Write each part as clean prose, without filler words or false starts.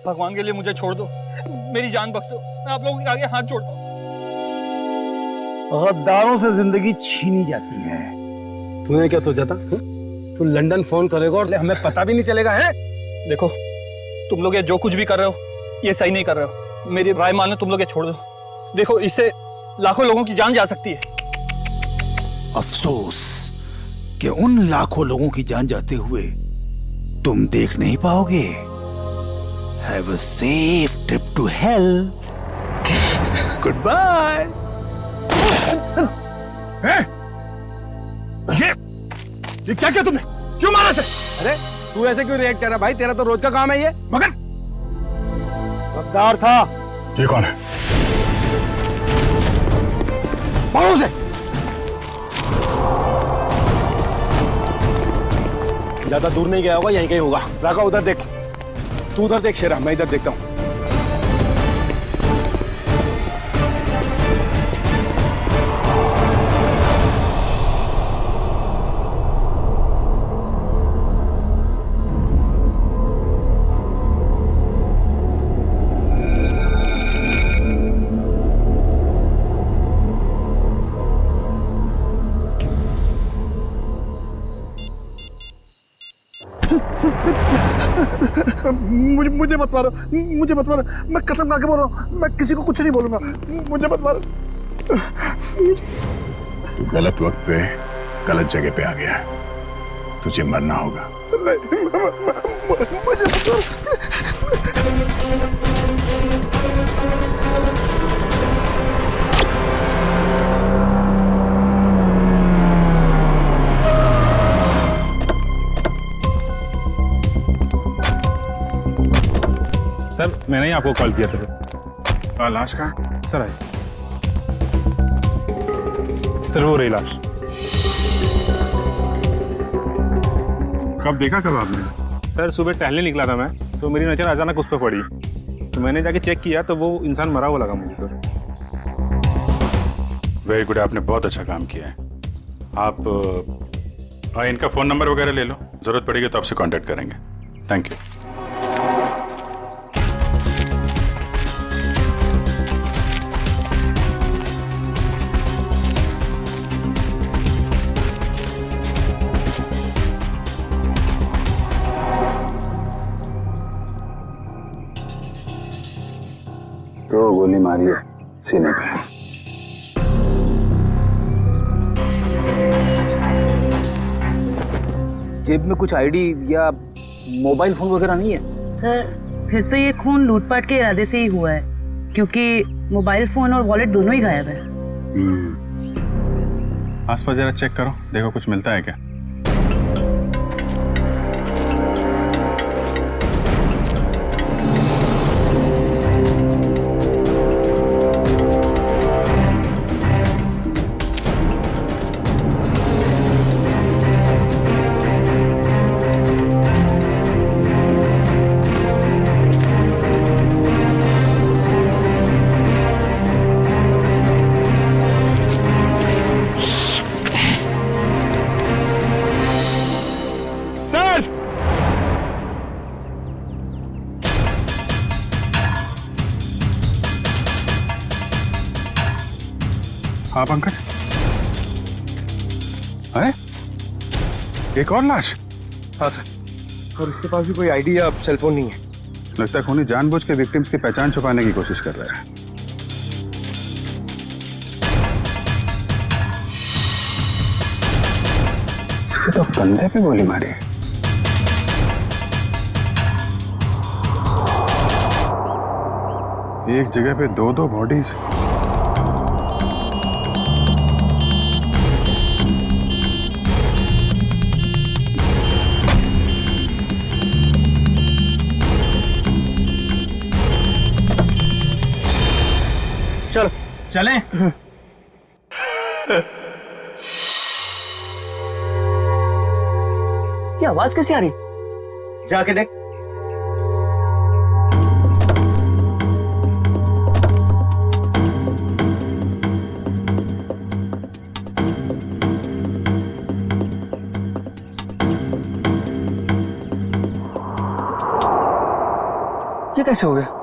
भगवान के लिए मुझे छोड़ दो, मेरी जान बख्श दो, मैं आप लोगों के आगे हाथ जोड़ता हूँ। गद्दारों से जिंदगी छीनी जाती है। तूने क्या सोचा था? तू लंदन फोन करेगा और हमें पता भी नहीं चलेगा है? देखो, तुम लोग ये जो कुछ भी कर रहे हो ये सही नहीं कर रहे हो। मेरी राय मानो, तुम लोग ये छोड़ दो। देखो, इससे लाखों लोगों की जान जा सकती है। अफसोस कि उन लाखों लोगों की जान जाते हुए तुम देख नहीं पाओगे। Have a safe trip to hell. Goodbye. ये क्या किया तुमने? क्यों मारा से? अरे तू ऐसे क्यों रिएक्ट कर रहा भाई? तेरा तो रोज का काम है ये। मगर गद्दार था। ये कौन है? मारो उसे। ज्यादा दूर नहीं गया होगा, यहीं कहीं होगा। राका उधर देख, तू उधर देख शेरा, मैं इधर देखता हूँ। मुझे मत मारो, मुझे मत मारो। मैं कसम खा के बोल रहा हूँ, मैं किसी को कुछ नहीं बोलूंगा। मुझे मत मारो। तू गलत वक्त पे गलत जगह पे आ गया है। तुझे मरना होगा। मुझे मत मारो। सर, मैंने ही आपको कॉल किया था। लाश कहाँ? Sir I. सर वो रही लाश। कब देखा कब आपने? सर सुबह टहलने निकला था मैं, तो मेरी नज़र अचानक उस पर पड़ी, तो मैंने जाके चेक किया तो वो इंसान मरा हुआ लगा मुझे सर। वेरी गुड, आपने बहुत अच्छा काम किया है। आप इनका फ़ोन नंबर वगैरह ले लो, ज़रूरत पड़ेगी तो आपसे कांटेक्ट करेंगे। Thank you. तो गोली मारी है सीने पे। जेब में कुछ आईडी या मोबाइल फोन वगैरह नहीं है? सर, फिर तो ये खून लूटपाट के इरादे से ही हुआ है, क्योंकि मोबाइल फोन और वॉलेट दोनों ही गायब है। आसपास जरा चेक करो, देखो कुछ मिलता है क्या। हाँ पंकज, अरे एक और लाश? हाँ सर, और इसके पास भी कोई आईडी या सेलफोन नहीं है। लगता है खूनी जानबूझ के विक्टिम्स की पहचान छुपाने की कोशिश कर रहा है। इसके तो कंधे पे गोली मारी है। एक जगह पे दो दो बॉडीज। चलो चलें? ये आवाज कैसे आ रही? जाके देख। ये कैसे हो गया?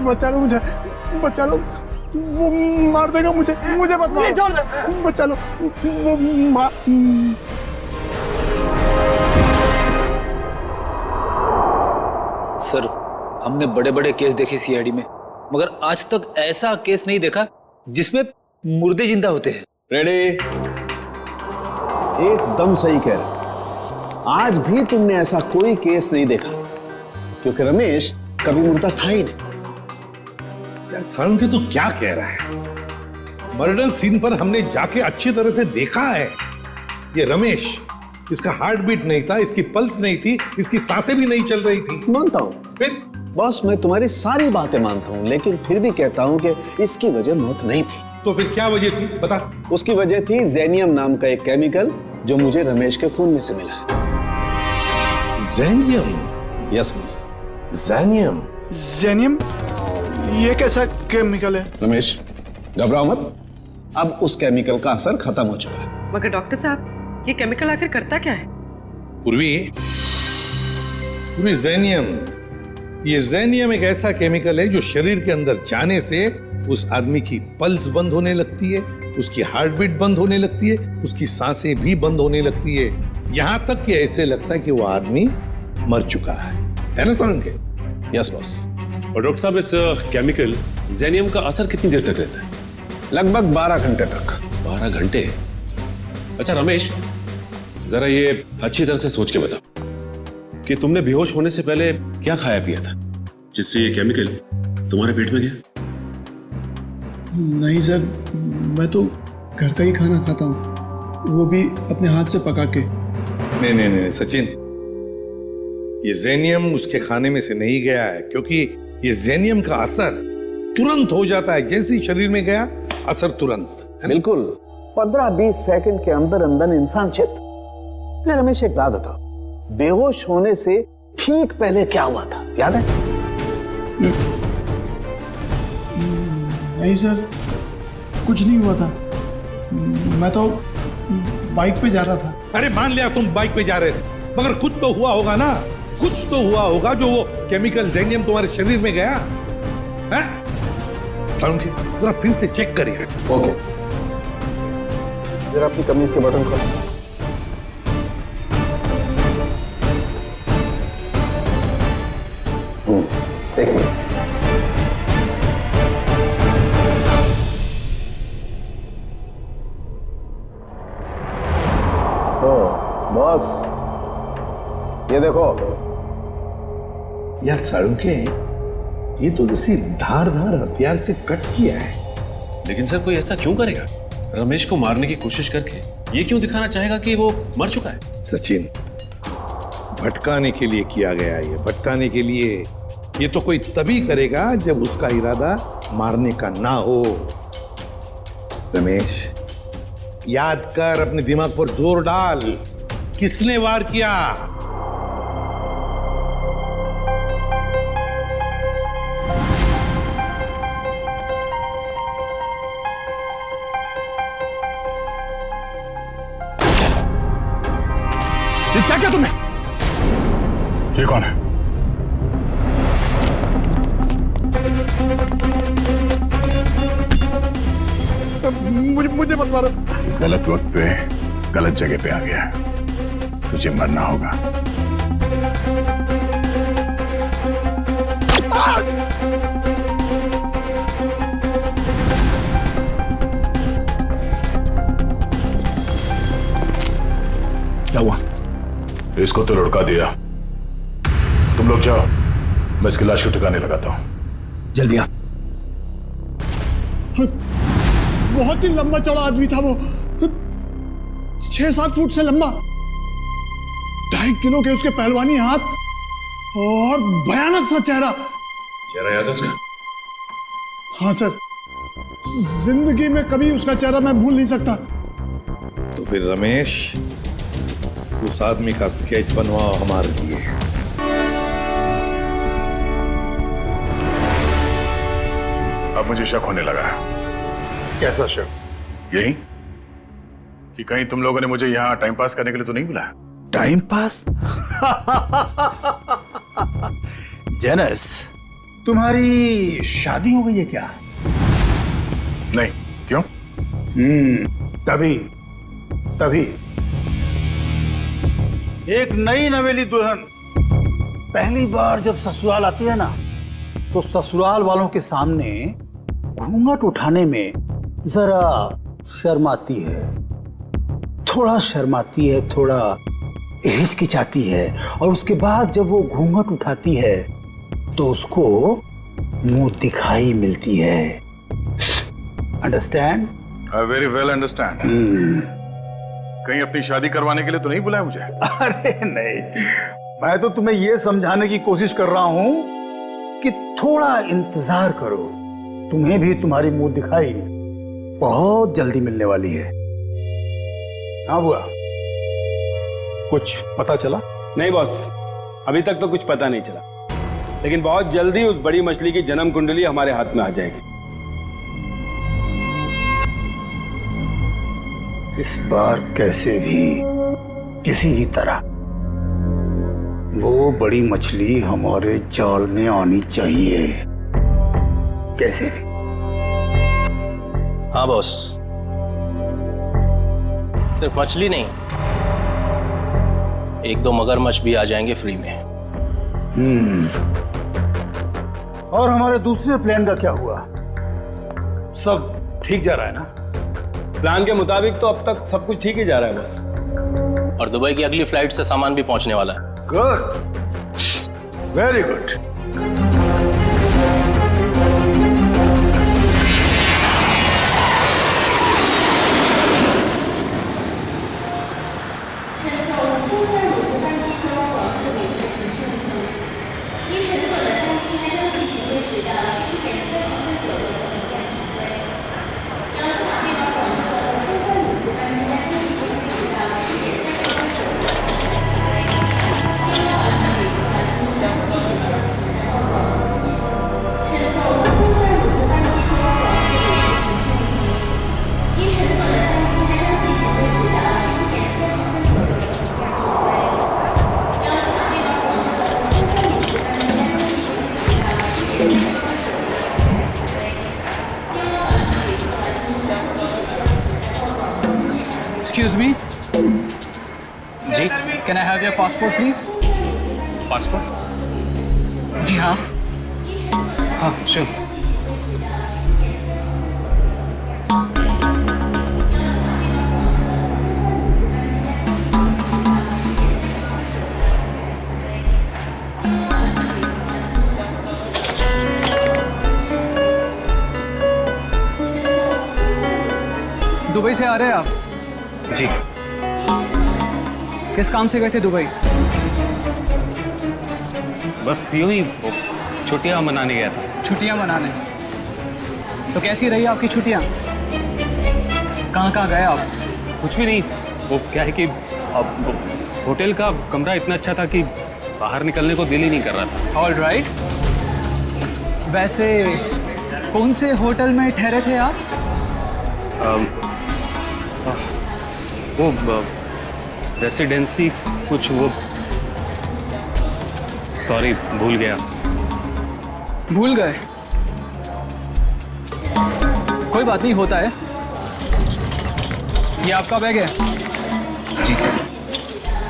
बचा लो मुझे, बचा लो, वो मार देगा मुझे, मुझे मत मारो, बचा लो, वो सर, हमने बड़े बड़े केस देखे सीआईडी में, मगर आज तक ऐसा केस नहीं देखा जिसमें मुर्दे जिंदा होते हैं। रेडी? एकदम सही कह रहे। आज भी तुमने ऐसा कोई केस नहीं देखा, क्योंकि रमेश कभी मुर्दा था ही नहीं। यार सरण के तू क्या कह रहा है? मर्डर सीन पर हमने जाके अच्छी तरह से देखा है। ये रमेश, इसका हार्ट बीट नहीं था, इसकी पल्स नहीं थी, इसकी सांसें भी नहीं चल रही थी। मानता हूं फिर बॉस, मैं तुम्हारी सारी बातें मानता हूं, लेकिन फिर भी कहता हूं कि इसकी वजह मौत नहीं थी। तो फिर क्या वजह थी, बता। उसकी वजह थी जेनियम नाम का एक केमिकल जो मुझे रमेश के खून में से मिला है। जेनियम? Yes boss. जेनियम? जेनियम? ये कैसा केमिकल है? रमेश घबराओ मत, अब उस केमिकल का असर खत्म हो चुका है। मगर डॉक्टर साहब, ये केमिकल आखिर करता क्या है? पूर्वी, जेनियम, ये जेनियम एक ऐसा केमिकल है जो शरीर के अंदर जाने से उस आदमी की पल्स बंद होने लगती है, उसकी हार्ट बीट बंद होने लगती है, उसकी सांसें भी बंद होने लगती है, यहां तक कि ऐसे लगता है कि वो आदमी मर चुका है ना तरुण के? Yes boss. और डॉक्टर साहब, इस केमिकल जेनियम का असर कितनी देर तक रहता है? लगभग 12 घंटे तक। 12 घंटे? अच्छा रमेश, जरा ये अच्छी तरह से सोच के बता कि तुमने बेहोश होने से पहले क्या खाया पिया था जिससे ये केमिकल तुम्हारे पेट में गया? नहीं सर, मैं तो घर का ही खाना खाता हूँ, वो भी अपने हाथ से पका के। नहीं सचिन, ये जेनियम उसके खाने में से नहीं गया है, क्योंकि ये जेनियम का असर तुरंत हो जाता है। जैसे ही शरीर में गया, असर तुरंत। बिल्कुल 15-20 सेकंड के अंदर अंदर इंसान चित। रमेश एक बात बताओ, बेहोश होने से ठीक पहले क्या हुआ था, याद है? नहीं सर, कुछ नहीं हुआ था, मैं तो बाइक पे जा रहा था। अरे मान लिया तुम बाइक पे जा रहे थे, मगर कुछ तो हुआ होगा ना, कुछ तो हुआ होगा जो वो केमिकल जेनियम तुम्हारे शरीर में गया है? जरा फिर से चेक करिए। ओके, जरा अपनी कमीज के बटन खोलो। एक मिनट। बॉस, ये देखो। यार सारुण के, ये तो किसी धारदार हथियार से कट किया है। लेकिन सर, कोई ऐसा क्यों करेगा? रमेश को मारने की कोशिश करके ये क्यों दिखाना चाहेगा कि वो मर चुका है? सचिन, भटकाने के लिए किया गया ये, भटकाने के लिए। ये तो कोई तभी करेगा जब उसका इरादा मारने का ना हो। रमेश, याद कर, अपने दिमाग पर जोर डाल, किसने वार किया? ये क्या किया तुमने? ये कौन है? मुझे मत मारो। गलत वक्त पे गलत जगह पे आ गया, तुझे मरना होगा। क्या हुआ? इसको तो लुढ़का दिया। तुम लोग जाओ, मैं इसकी लाश को ठिकाने लगाता हूं। जल्दी आ। बहुत ही लंबा चौड़ा आदमी था वो, 6-7 फुट से लंबा, 2.5 किलो के उसके पहलवानी हाथ, और भयानक सा चेहरा। चेहरा याद है उसका? हाँ सर, जिंदगी में कभी उसका चेहरा मैं भूल नहीं सकता। तो फिर रमेश, उस आदमी का स्केच बनवाओ हमारे लिए। अब मुझे शक होने लगा। कैसा शक? यही कि कहीं तुम लोगों ने मुझे यहाँ टाइम पास करने के लिए तो नहीं बुलाया? Time pass? जेनस, तुम्हारी शादी हो गई है क्या? नहीं। क्यों? तभी एक नई नवेली दुल्हन पहली बार जब ससुराल आती है ना, तो ससुराल वालों के सामने घूंघट उठाने में जरा शर्माती है, थोड़ा हिचकिचाती है, और उसके बाद जब वो घूंघट उठाती है तो उसको मुंह दिखाई मिलती है। Understand? I very well understand. कहीं अपनी शादी करवाने के लिए तो नहीं बुलाया मुझे? अरे नहीं, मैं तो तुम्हें यह समझाने की कोशिश कर रहा हूं कि थोड़ा इंतजार करो, तुम्हें भी तुम्हारी मुंह दिखाई बहुत जल्दी मिलने वाली है। हाँ बुआ, कुछ पता चला? नहीं बॉस, अभी तक तो कुछ पता नहीं चला, लेकिन बहुत जल्दी उस बड़ी मछली की जन्म कुंडली हमारे हाथ में आ जाएगी। इस बार कैसे भी, किसी भी तरह वो बड़ी मछली हमारे जाल में आनी चाहिए, कैसे भी। हाँ बॉस, सिर्फ मछली नहीं, एक दो मगरमच्छ भी आ जाएंगे फ्री में। और हमारे दूसरे प्लान का क्या हुआ? सब ठीक जा रहा है ना? प्लान के मुताबिक तो अब तक सब कुछ ठीक ही जा रहा है बस। और दुबई की अगली फ्लाइट से सामान भी पहुंचने वाला है। Good, very good. Excuse me? जी, can I have your passport please? Passport? जी हाँ। हाँ, sure. दुबई से आ रहे हैं आप? जी। किस काम से गए थे दुबई? बस यूं ही छुट्टियां मनाने गया था। छुट्टियां मनाने? तो कैसी रही आपकी छुट्टियां? कहाँ गए आप? कुछ भी नहीं, वो क्या है कि अब होटल का कमरा इतना अच्छा था कि बाहर निकलने को दिल ही नहीं कर रहा था। All right. वैसे कौन से होटल में ठहरे थे आप? वो रेसिडेंसी कुछ, वो सॉरी भूल गया। भूल गए? कोई बात नहीं, होता है। ये आपका बैग है? जी।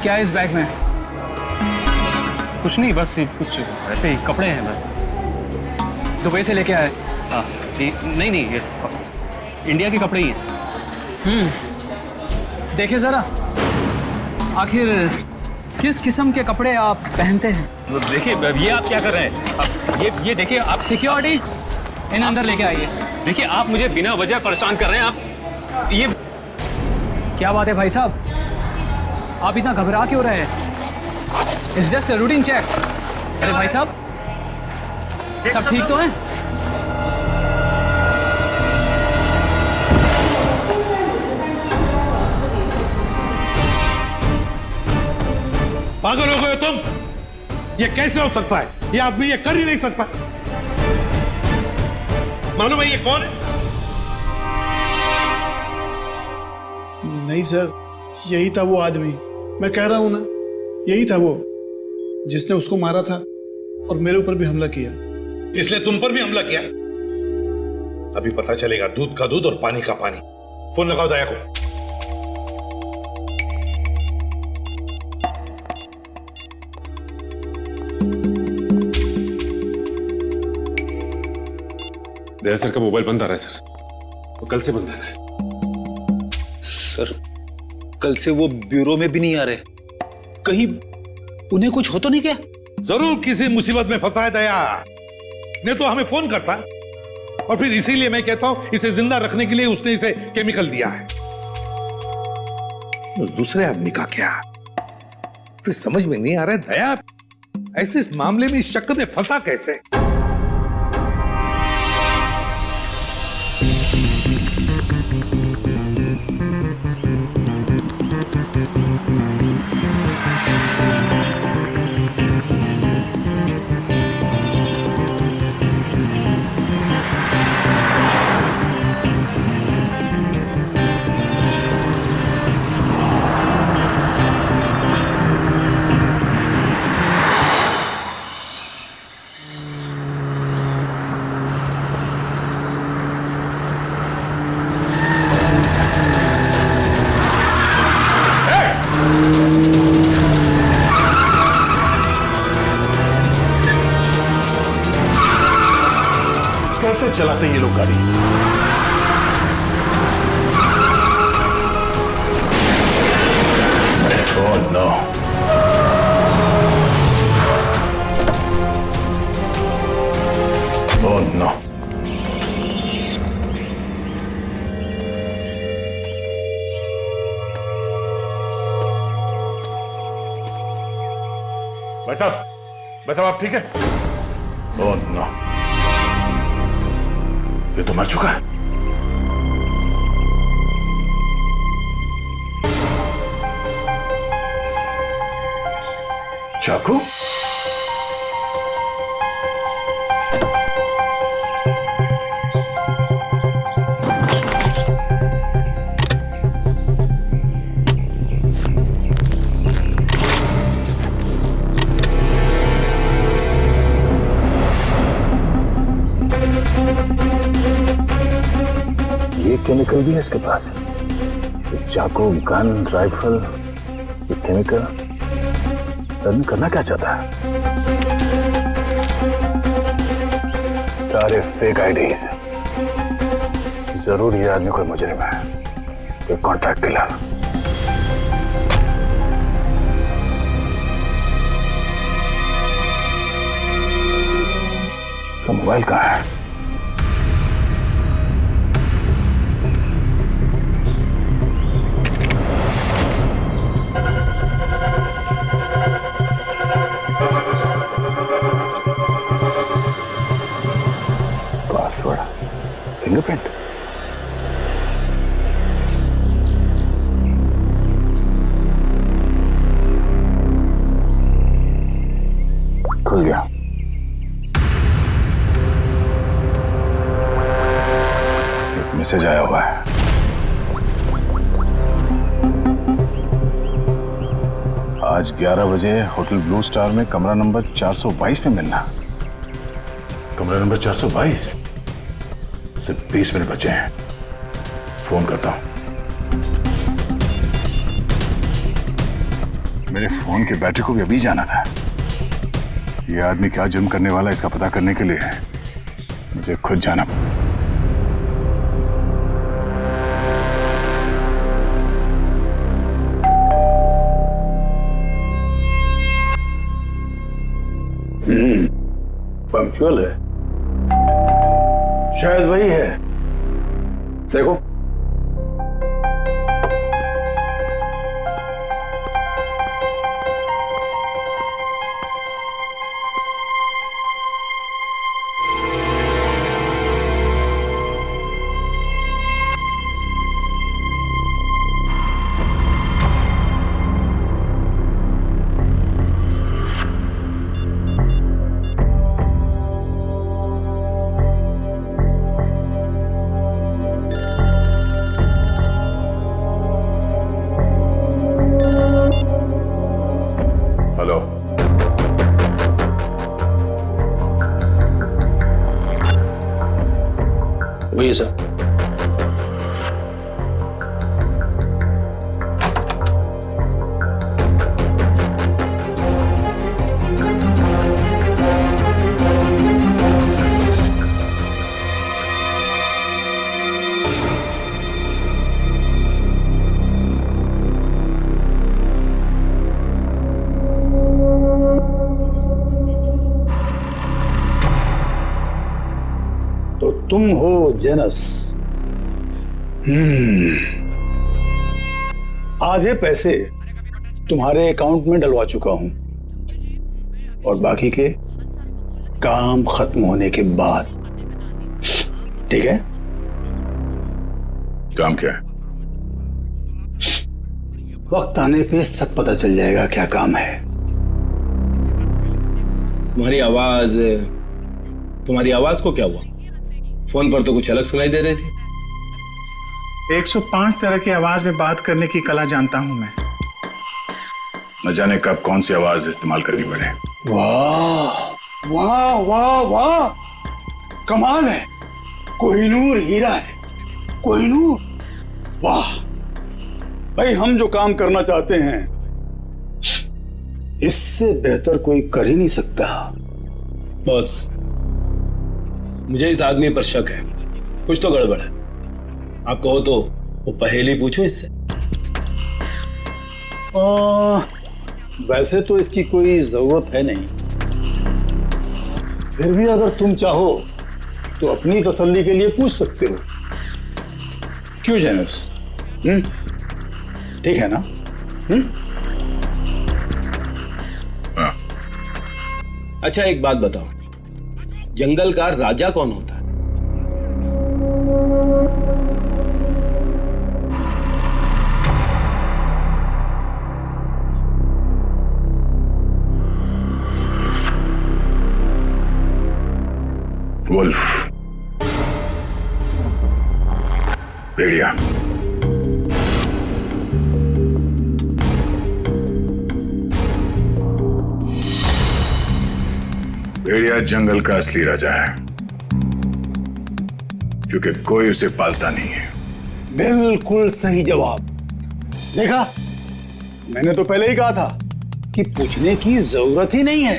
क्या है इस बैग में? कुछ नहीं, बस कुछ ऐसे ही कपड़े हैं बस। दुबई से लेके आए? हाँ जी। नहीं, ये इंडिया के कपड़े ही हैं। देखिए जरा, आखिर किस किस्म के कपड़े आप पहनते हैं? देखिए, ये आप क्या कर रहे हैं? अब ये देखिए, आप सिक्योरिटी इन अंदर लेके आइए। देखिए, आप मुझे बिना वजह परेशान कर रहे हैं। आप ये क्या बात है भाई साहब, आप इतना घबरा क्यों रहे हैं? It's just a routine check. अरे भाई साहब, सब ठीक तो है? पागल हो गए तुम? ये कैसे हो सकता है? ये आदमी ये कर ही नहीं सकता। मालूम है ये कौन है? नहीं सर, यही था वो आदमी। मैं कह रहा हूं ना, यही था वो जिसने उसको मारा था और मेरे ऊपर भी हमला किया। इसलिए तुम पर भी हमला किया? अभी पता चलेगा दूध का दूध और पानी का पानी। फोन लगाओ दया को। दया सर का मोबाइल बंद आ रहा है सर, वो कल से बंद आ रहा है। सर कल से वो ब्यूरो में भी नहीं आ रहे, कहीं उन्हें कुछ हो तो नहीं क्या? जरूर किसी मुसीबत में फंसा है दया, नहीं तो हमें फोन करता। और फिर इसीलिए मैं कहता हूं इसे जिंदा रखने के लिए उसने इसे केमिकल दिया है। दूसरे आदमी का क्या? फिर समझ में नहीं आ रहा है दया ऐसे इस मामले में इस चक्कर में फंसा कैसे? कैसे चलाते ये लोग गाड़ी? Oh no. Oh no. भाई साहब आप ठीक है? Oh no. ये तो मर चुका है। चाकू? ये केमिकल भी है इसके पास। ये चाकू, गन, राइफल, ये केमिकल आदमी करना क्या चाहता है? सारे फेक आईडीज। जरूर ये आदमी कोई मुजरिम है, कोई कॉन्ट्रैक्ट किलर। इसका मोबाइल कहाँ है? Password, fingerprint. खुल गया। एक मैसेज आया हुआ है। आज 11 बजे होटल ब्लू स्टार में कमरा नंबर 422 में मिलना। कमरा नंबर 422? सिर्फ 20 मिनट बचे हैं, फोन करता हूं। मेरे फोन की बैटरी को भी अभी जाना था। ये आदमी क्या जुर्म करने वाला है इसका पता करने के लिए मुझे खुद जाना। पंक्चुअल है, शायद वही है। देखो वही सर। तो तुम हो जेनस। आधे पैसे तुम्हारे अकाउंट में डलवा चुका हूं और बाकी के काम खत्म होने के बाद। ठीक है? काम क्या है? वक्त आने पे सब पता चल जाएगा क्या काम है। तुम्हारी आवाज को क्या हुआ? फोन पर तो कुछ अलग सुनाई दे रही थी। 105 तरह की आवाज में बात करने की कला जानता हूं मैं। न जाने कब कौन सी आवाज इस्तेमाल करनी पड़े। वाह वाह वाह वाह, कमाल है। कोहिनूर हीरा है, कोहिनूर। वाह भाई, हम जो काम करना चाहते हैं इससे बेहतर कोई कर ही नहीं सकता। बॉस, मुझे इस आदमी पर शक है, कुछ तो गड़बड़ है। आप कहो तो वो पहेली पूछो इससे। वैसे तो इसकी कोई जरूरत है नहीं, फिर भी अगर तुम चाहो तो अपनी तसल्ली के लिए पूछ सकते हो। क्यों जेनस? ठीक है ना? हाँ। अच्छा एक बात बताओ, जंगल का राजा कौन होता है? वुल्फ, भेड़िया। भेड़िया जंगल का असली राजा है, क्योंकि कोई उसे पालता नहीं है। बिल्कुल सही जवाब। देखा, मैंने तो पहले ही कहा था कि पूछने की जरूरत ही नहीं है।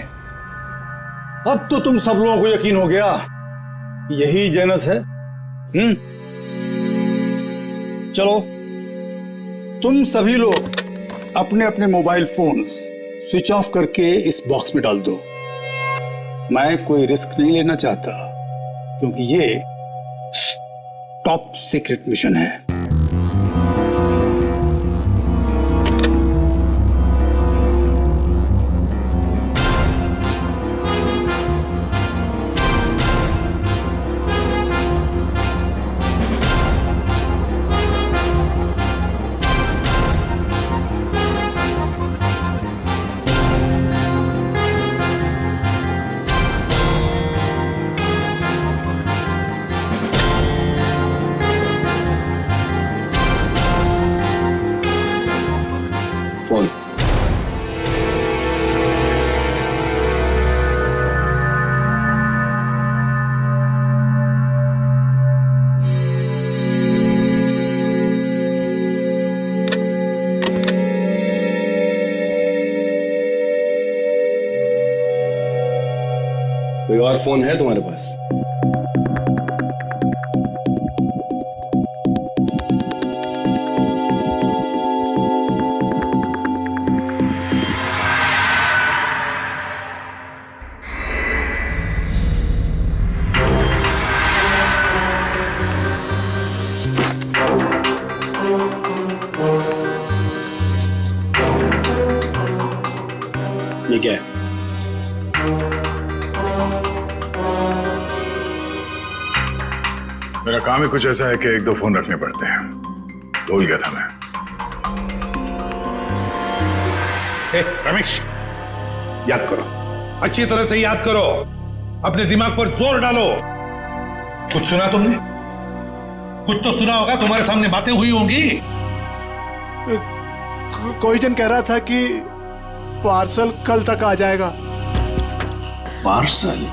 अब तो तुम सब लोगों को यकीन हो गया, यही जेनस है। चलो, तुम सभी लोग अपने अपने मोबाइल फोन्स स्विच ऑफ करके इस बॉक्स में डाल दो। मैं कोई रिस्क नहीं लेना चाहता, क्योंकि ये टॉप सीक्रेट मिशन है। फोन। कोई और फोन है तुम्हारे पास? ये क्या है? मेरा काम ही कुछ ऐसा है कि एक दो फोन रखने पड़ते हैं। भूल गया था मैं। रमेश, याद करो, अच्छी तरह से याद करो, अपने दिमाग पर जोर डालो। कुछ सुना तुमने? कुछ तो सुना होगा, तुम्हारे सामने बातें हुई होंगी। कोई जन कह रहा था कि पार्सल कल तक आ जाएगा। पार्सल?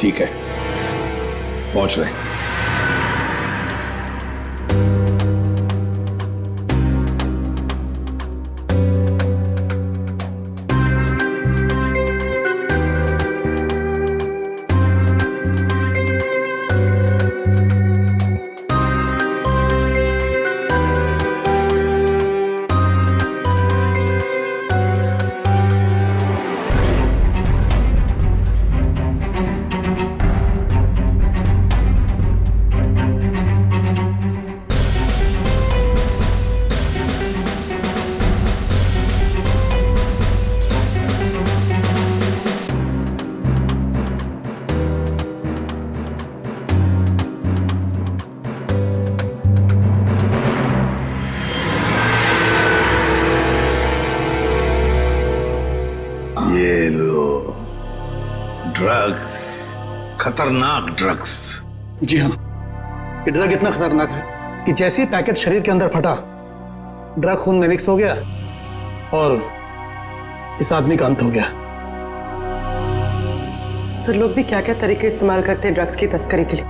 ठीक है, पहुंच रहे हैं। ये लो ड्रग्स, खतरनाक ड्रग्स। जी हाँ, ये ड्रग इतना खतरनाक है कि जैसे ही पैकेट शरीर के अंदर फटा, ड्रग खून में मिक्स हो गया और इस आदमी का अंत हो गया। सर, लोग भी क्या क्या तरीके इस्तेमाल करते हैं ड्रग्स की तस्करी के लिए,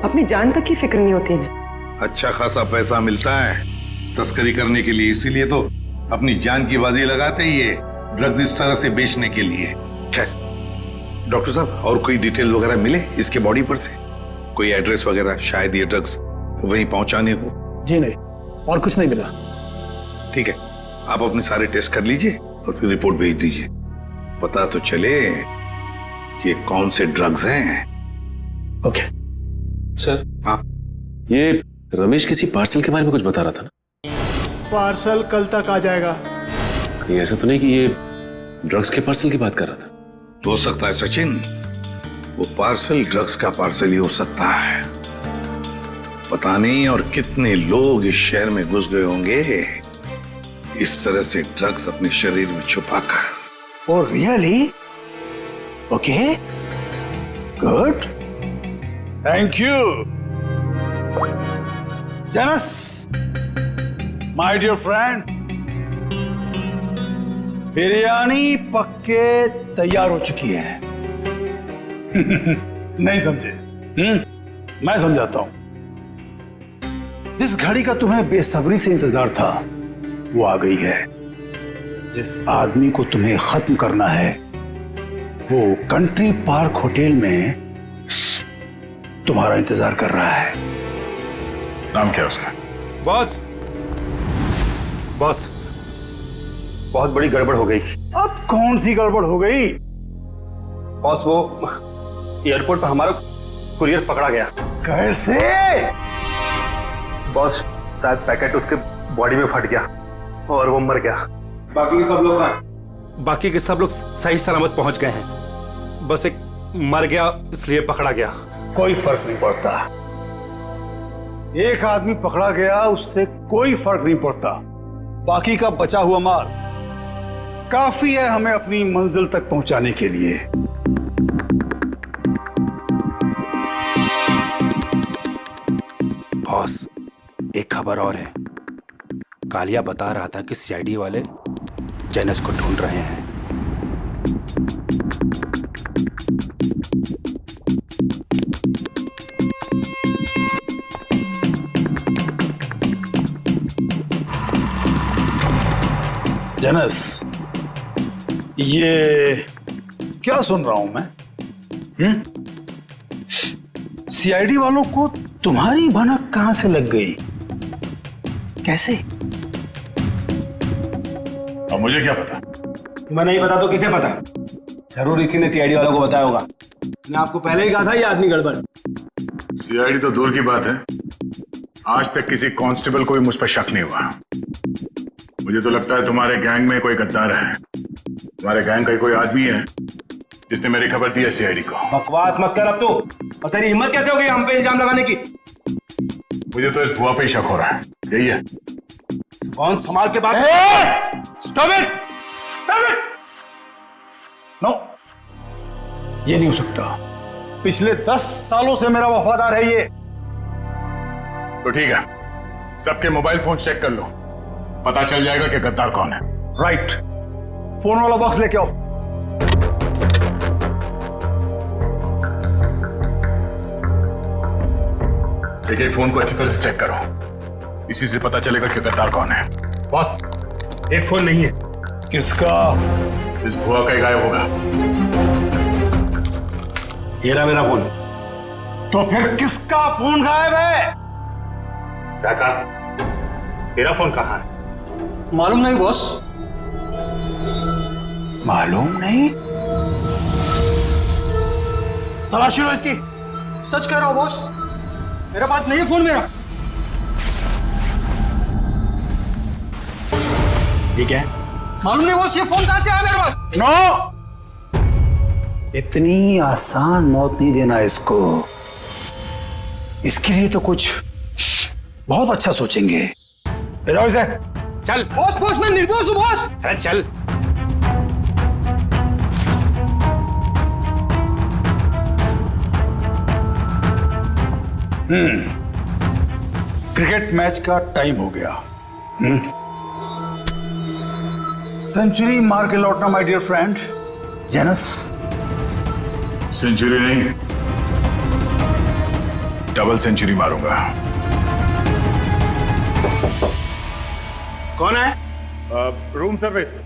अपनी जान तक की फिक्र नहीं होती इन्हें। अच्छा खासा पैसा मिलता है तस्करी करने के लिए, इसीलिए तो अपनी जान की बाजी लगाते ही ये ड्रग्स इस तरह से बेचने के लिए। खैर डॉक्टर साहब, और कोई डिटेल वगैरह मिले इसके बॉडी पर से? कोई एड्रेस वगैरह, शायद ये ड्रग्स वहीं पहुंचाने हो? जी नहीं, और कुछ नहीं मिला। ठीक है, आप अपने सारे टेस्ट कर लीजिए और फिर रिपोर्ट भेज दीजिए, पता तो चले कि ये कौन से ड्रग्स हैं। Okay sir. हाँ, ये रमेश किसी पार्सल के बारे में कुछ बता रहा था ना? पार्सल कल तक आ जाएगा। कहीं ऐसा तो नहीं कि ये ड्रग्स के पार्सल की बात कर रहा था? हो सकता है सचिन, वो पार्सल ड्रग्स का पार्सल ही हो सकता है। पता नहीं और कितने लोग इस शहर में घुस गए होंगे इस तरह से ड्रग्स अपने शरीर में छुपाकर। Oh really? Okay, good, thank you. Janus, my dear friend, biryani पक्के तैयार हो चुकी है। नहीं समझे? मैं समझाता हूं। जिस घड़ी का तुम्हें बेसब्री से इंतजार था वो आ गई है। जिस आदमी को तुम्हें खत्म करना है वो कंट्री पार्क होटल में तुम्हारा इंतजार कर रहा है। नाम क्या है उसका? बॉस, बॉस, बहुत बड़ी गड़बड़ हो गई। अब कौन सी गड़बड़ हो गई? बॉस, वो एयरपोर्ट पर हमारा कुरियर पकड़ा गया। कैसे? बॉस, शायद पैकेट उसके बॉडी में फट गया और वो मर गया। बाकी के सब लोग कहाँ? बाकी के सब लोग सही सलामत पहुंच गए हैं, बस एक मर गया इसलिए पकड़ा गया। कोई फर्क नहीं पड़ता, एक आदमी पकड़ा गया उससे कोई फर्क नहीं पड़ता। बाकी का बचा हुआ माल काफी है हमें अपनी मंजिल तक पहुंचाने के लिए। बॉस, एक खबर और है। कालिया बता रहा था कि सीआईडी वाले जेनस को ढूंढ रहे हैं। जेनस, ये क्या सुन रहा हूं मैं? सीआईडी वालों को तुम्हारी भनक कहां से लग गई? कैसे? और मुझे क्या पता? तुम्हें नहीं पता तो किसे पता? जरूर इसी ने सीआईडी वालों को बताया होगा। मैंने आपको पहले ही कहा था ये आदमी गड़बड़। सीआईडी तो दूर की बात है, आज तक किसी कांस्टेबल को भी मुझ पर शक नहीं हुआ। मुझे तो लगता है तुम्हारे गैंग में कोई गद्दार है। तुम्हारे गैंग का कोई आदमी है जिसने मेरी खबर दी है सीआईडी को। बकवास मत कर अब तू। और तेरी हिम्मत कैसे हो गई हम पे इल्जाम लगाने की? मुझे तो इस भुआ पे ही शक हो रहा है, यही है। कौन संभाल के बात? Stop it! Stop it! No, ये नहीं हो सकता। पिछले 10 सालों से मेरा वफादार है ये। तो ठीक है, सबके मोबाइल फोन चेक कर लो, पता चल जाएगा कि गद्दार कौन है। राइट, फोन वाला बॉक्स लेके आओ। देखिए फोन को अच्छी तरह से चेक करो, इसी से पता चलेगा कि गद्दार कौन है। बॉस, एक फोन नहीं है। किसका? इस भुआ का ही गायब होगा। ये रहा मेरा फोन। तो फिर किसका फोन गायब है? काका, तेरा फोन कहाँ है? मालूम नहीं बॉस। मालूम नहीं? तलाशी लो इसकी। सच कह रहा हूं बॉस, मेरे पास नहीं है फोन मेरा। ये क्या है? मालूम नहीं बॉस, ये फोन कहां से आया मेरे पास? नो! इतनी आसान मौत नहीं देना इसको। इसके लिए तो कुछ बहुत अच्छा सोचेंगे। ले जाओ इसे। चल बॉस बॉस, मैं निर्दोष हूं बॉस। अरे चल। क्रिकेट मैच का टाइम हो गया। सेंचुरी मार के लौटना my dear friend Janus. Century नहीं, डबल सेंचुरी मारूंगा। कौन है? Room service.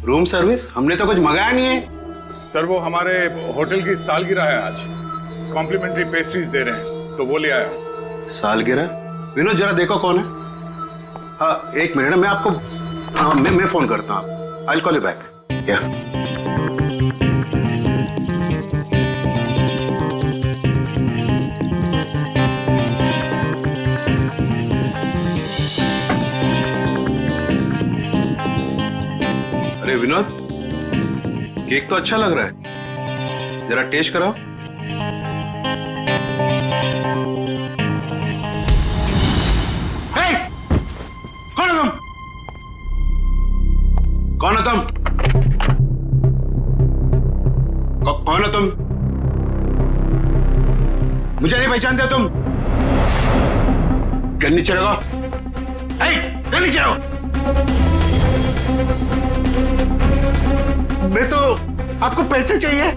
Room service? हमने तो कुछ मंगाया नहीं है। सर वो हमारे होटल की सालगिरह है आज, कॉम्प्लीमेंट्री पेस्ट्रीज दे रहे हैं तो वो ले आया हूं। सालगिरह? विनोद जरा देखो कौन है। हाँ एक मिनट, मैं आपको हाँ मैं फोन करता हूँ। I will call you back. या अरे विनोद, केक तो अच्छा लग रहा है, जरा टेस्ट कराओ। कौन है तुम? कौन है तुम? कौन है तुम? मुझे नहीं पहचानते तुम? घर नीचे रखो। घर नीचे रखो। मैं तो आपको पैसे चाहिए।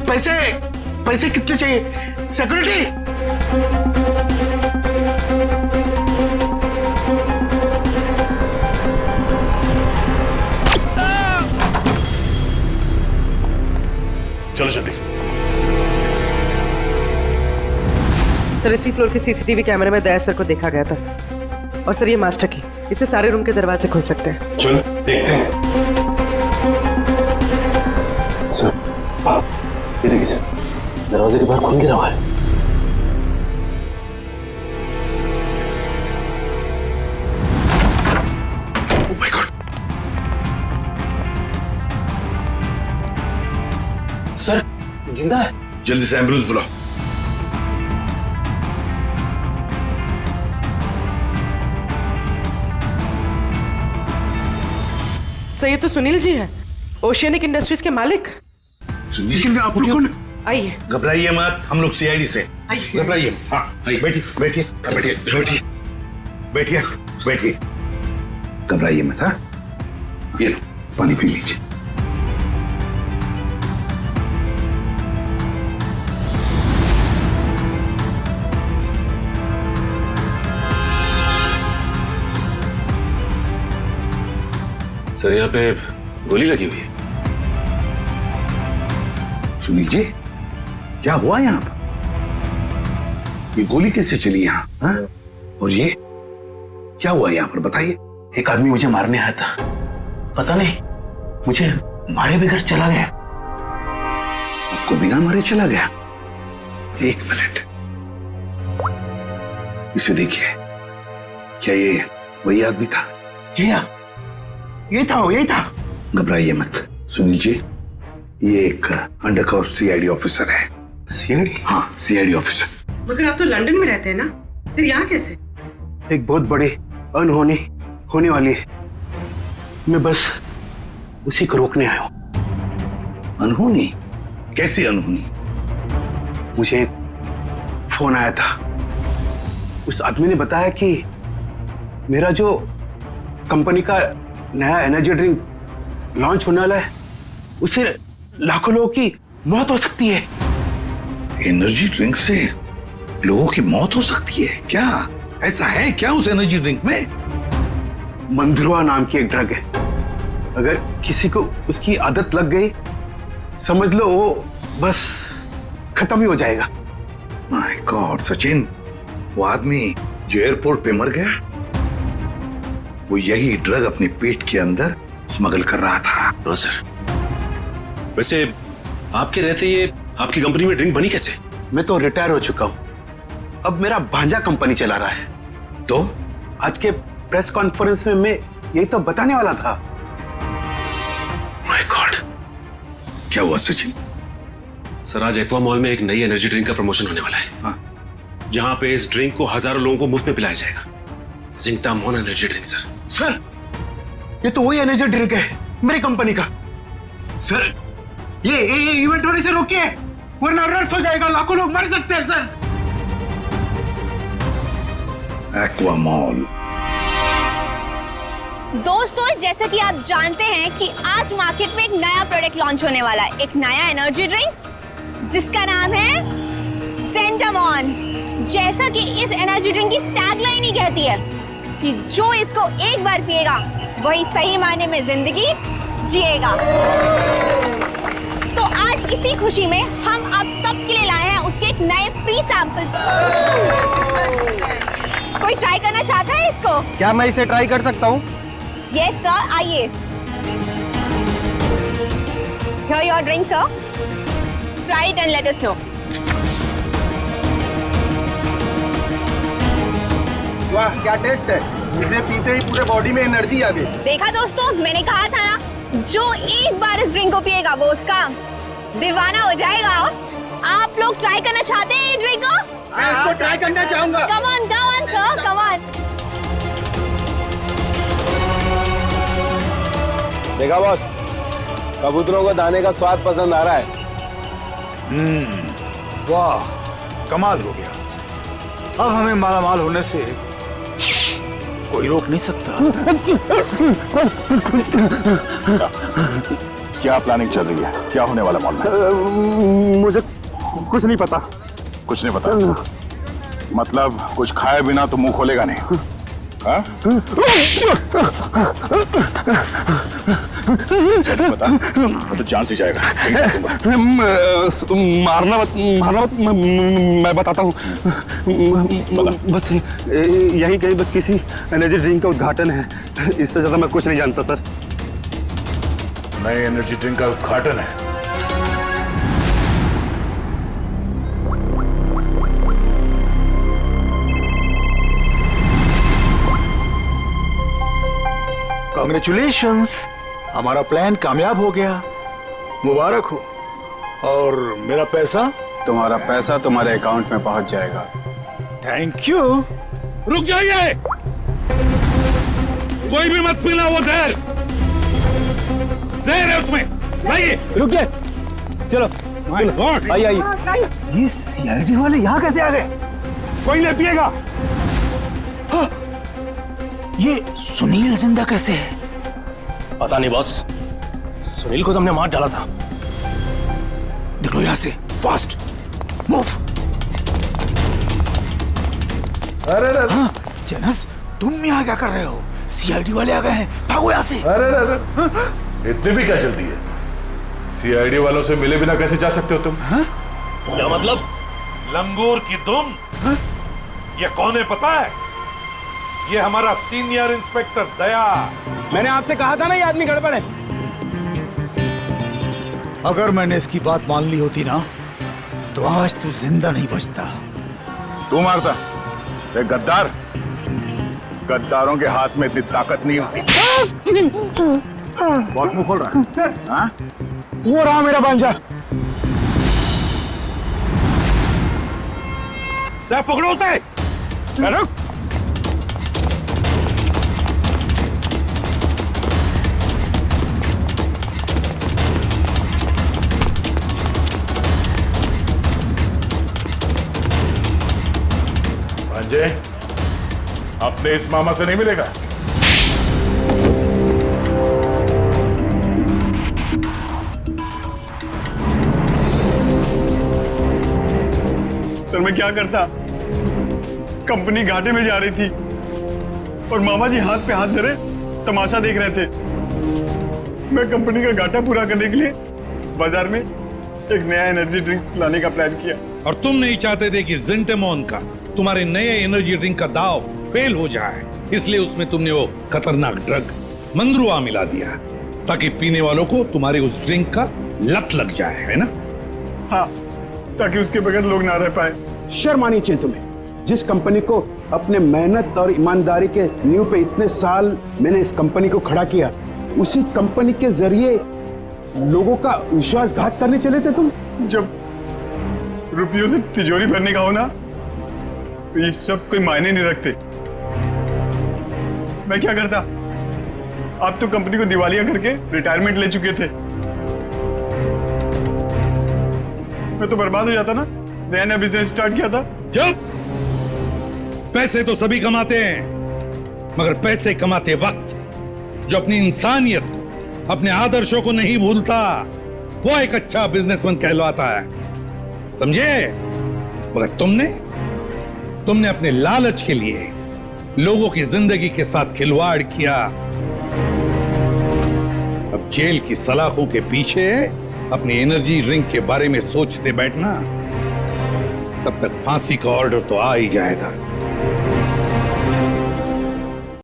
पैसे पैसे कितने चाहिए? सिक्योरिटी? चलो जल्दी। सर इसी फ्लोर के सीसीटीवी कैमरे में दया सर को देखा गया था। और सर ये मास्टर की, इससे सारे रूम के दरवाजे खुल सकते हैं। चल देखते हैं। सर ये देखिए सर, दरवाजे के बाहर खून गिरा हुआ है। Oh my God. सर जिंदा है? जल्दी से एम्बुलेंस बुलाओ। सर ये तो सुनील जी है, ओशियनिक इंडस्ट्रीज के मालिक। सुनील जी, आप लोग कौन? आइए। घबराइए मत, हम लोग सीआईडी से। घबराइए। हाँ बैठिए बैठिए बैठिए बैठिए बैठिए बैठिए। घबराइए मत। हाँ ये लो पानी पी लीजिए। सर यहाँ पे गोली लगी हुई है। सुनील जी, क्या हुआ यहाँ पर? ये गोली कैसे चली यहाँ? हाँ? और ये क्या हुआ यहाँ पर, बताइए। एक आदमी मुझे मारने आया था, पता नहीं मुझे मारे बगैर चला गया। आपको बिना मारे चला गया? एक मिनट, इसे देखिए। क्या ये वही आदमी था? ये था। घबराइए मत सुनील जी, ये एक अंडरकवर सीआईडी ऑफिसर है। सीआईडी? हाँ सीआईडी ऑफिसर। मगर आप तो लंदन में रहते हैं ना, फिर यहाँ कैसे? एक बहुत बड़ी अनहोनी होने वाली है, मैं बस उसी को रोकने आया हूं। अनहोनी? कैसी अनहोनी? मुझे एक फोन आया था, उस आदमी ने बताया कि मेरा जो कंपनी का नया एनर्जी ड्रिंक लॉन्च होने वाला है, उससे लाखों लोगों की मौत हो सकती है। एनर्जी ड्रिंक से लोगों की मौत हो सकती है क्या? ऐसा है क्या उस एनर्जी ड्रिंक में? मंद्रुआ नाम की एक ड्रग है। अगर किसी को उसकी आदत लग गई, समझ लो वो बस खत्म ही हो जाएगा। माय गॉड सचिन, वो आदमी जो एयरपोर्ट पे मर गया, वो यही ड्रग अपने पेट के अंदर स्मगल कर रहा था। हाँ सर। वैसे आपके रहते ये आपकी कंपनी में ड्रिंक बनी कैसे? मैं तो रिटायर हो चुका हूं, अब मेरा भांजा कंपनी चला रहा है। तो आज के प्रेस कॉन्फ्रेंस में मैं यही तो बताने वाला था। My God. क्या हुआ सचिन? सर आज एक्वा मॉल में एक नई एनर्जी ड्रिंक का प्रमोशन होने वाला है। हाँ। जहां पे इस ड्रिंक को हजारों लोगों को मुफ्त में पिलाया जाएगा। जिंकटामोन एनर्जी ड्रिंक सर। सर ये तो वही एनर्जी ड्रिंक है मेरी कंपनी का। सर ये इवेंट होने से रोकिए, वरना अनर्थ हो जाएगा, लाखों लोग मर सकते हैं सर। Aqua mall. दोस्तों, जैसा कि आप जानते हैं कि आज मार्केट में एक नया प्रोडक्ट लॉन्च होने वाला है, एक नया एनर्जी ड्रिंक जिसका नाम है ज़ेंटामॉन। जैसा कि इस एनर्जी ड्रिंक की टैगलाइन ही कहती है कि जो इसको एक बार पिएगा वही सही मायने में जिंदगी जिएगा। तो आज इसी खुशी में हम आप सबके लिए लाए हैं उसके एक नए फ्री सैंपल। कोई ट्राई करना चाहता है इसको? क्या मैं इसे ट्राई कर सकता हूँ? यस सर, आइए। Here your drink, sir. Try it and let us know. वाह क्या टेस्ट है, इसे पीते ही पूरे बॉडी में एनर्जी आ गई। देखा दोस्तों, मैंने कहा था ना, जो एक बार इस ड्रिंक को पिएगा वो उसका दीवाना हो जाएगा। आप लोग ट्राई करना चाहते हैं ये ड्रिंक को? मैं इसको ट्राई करना चाहूंगा। Come on, sir, come on. देखा बॉस, कबूतरों को दाने का स्वाद पसंद आ रहा है। वाह कमाल हो गया। अब हमें मालामाल होने से कोई रोक नहीं सकता। क्या प्लानिंग चल रही है? क्या होने वाला मॉल में? मुझे कुछ नहीं पता। कुछ नहीं पता? मतलब कुछ खाए बिना तो मुंह खोलेगा नहीं? हाँ? बता, तो जान से जाएगा। मारना मत, मैं बताता हूँ। बस यही कहीं बस किसी एनर्जी ड्रिंक का उद्घाटन है, इससे ज्यादा मैं कुछ नहीं जानता सर। नए एनर्जी ड्रिंक का उद्घाटन है? कांग्रेचुलेशंस, हमारा प्लान कामयाब हो गया, मुबारक हो। और मेरा पैसा? तुम्हारा पैसा तुम्हारे अकाउंट में पहुंच जाएगा। Thank you. रुक जाइए, कोई भी मत पीना वो जहर। जहर है उसमें। लाइए। रुकिए, चलो आइए। ये सीआईडी वाले यहाँ कैसे आ गए? कोई नहीं पिएगा। ये सुनील जिंदा कैसे है? पता नहीं बॉस, सुनील को तो हमने मार डाला था। निकलो यहाँ से, फास्ट मूव। अरे हाँ, जेनस तुम यहाँ क्या कर रहे हो? सीआईडी वाले आ गए हैं, भागो यहाँ से। अरे इतनी भी क्या जल्दी है? सीआईडी वालों से मिले बिना कैसे जा सकते हो तुम? क्या मतलब? लंगूर की दुम। ये कौन है पता है? ये हमारा सीनियर इंस्पेक्टर दया। मैंने आपसे कहा था ना ये आदमी गड़बड़ है। अगर मैंने इसकी बात मान ली होती ना, तो आज तू जिंदा नहीं बचता। तू मारता? एक गद्दार, गद्दारों के हाथ में इतनी ताकत नहीं होती। बहुत मुंह खोल रहा है। हाँ? वो रहा मेरा भांजा। पकड़ो उसे। भांजे, अपने इस मामा से नहीं मिलेगा। सर मैं क्या करता? कंपनी घाटे में जा रही थी और मामा जी हाथ पे हाथ धरे तमाशा देख रहे थे। मैं कंपनी का घाटा पूरा करने के लिए बाजार में एक नया एनर्जी ड्रिंक लाने का प्लान किया। और तुम नहीं चाहते थे कि ज़ेंटामॉन का, तुम्हारे नए एनर्जी ड्रिंक का दाव फेल हो जाए, इसलिए उसमें तुमने वो खतरनाक ड्रग मंद्रुआ मिला दिया ताकि पीने वालों को तुम्हारे उस ड्रिंक का लत लग जाए, है ना? हाँ, ताकि उसके बगैर लोग ना रह पाए। शर्म आनी चाहिए तुम्हें। जिस कंपनी को अपने मेहनत और ईमानदारी के नींव पे इतने साल मैंने इस कंपनी को खड़ा किया, उसी कंपनी के जरिए लोगों का विश्वासघात करने चले थे तुम। जब रुपयों से तिजोरी भरने का हो ना, तो ये सब कोई मायने नहीं रखते। मैं क्या करता? आप तो कंपनी को दिवालिया करके रिटायरमेंट ले चुके थे। मैं तो बर्बाद हो जाता ना, नया नया बिजनेस स्टार्ट किया था। जब पैसे तो सभी कमाते हैं, मगर पैसे कमाते वक्त जो अपनी इंसानियत को, अपने आदर्शों को नहीं भूलता, वो एक अच्छा बिजनेसमैन कहलाता है, समझे? मगर तुमने अपने लालच के लिए लोगों की जिंदगी के साथ खिलवाड़ किया। अब जेल की सलाखों के पीछे अपनी एनर्जी ड्रिंक के बारे में सोचते बैठना, तब तक फांसी का ऑर्डर तो आ ही जाएगा।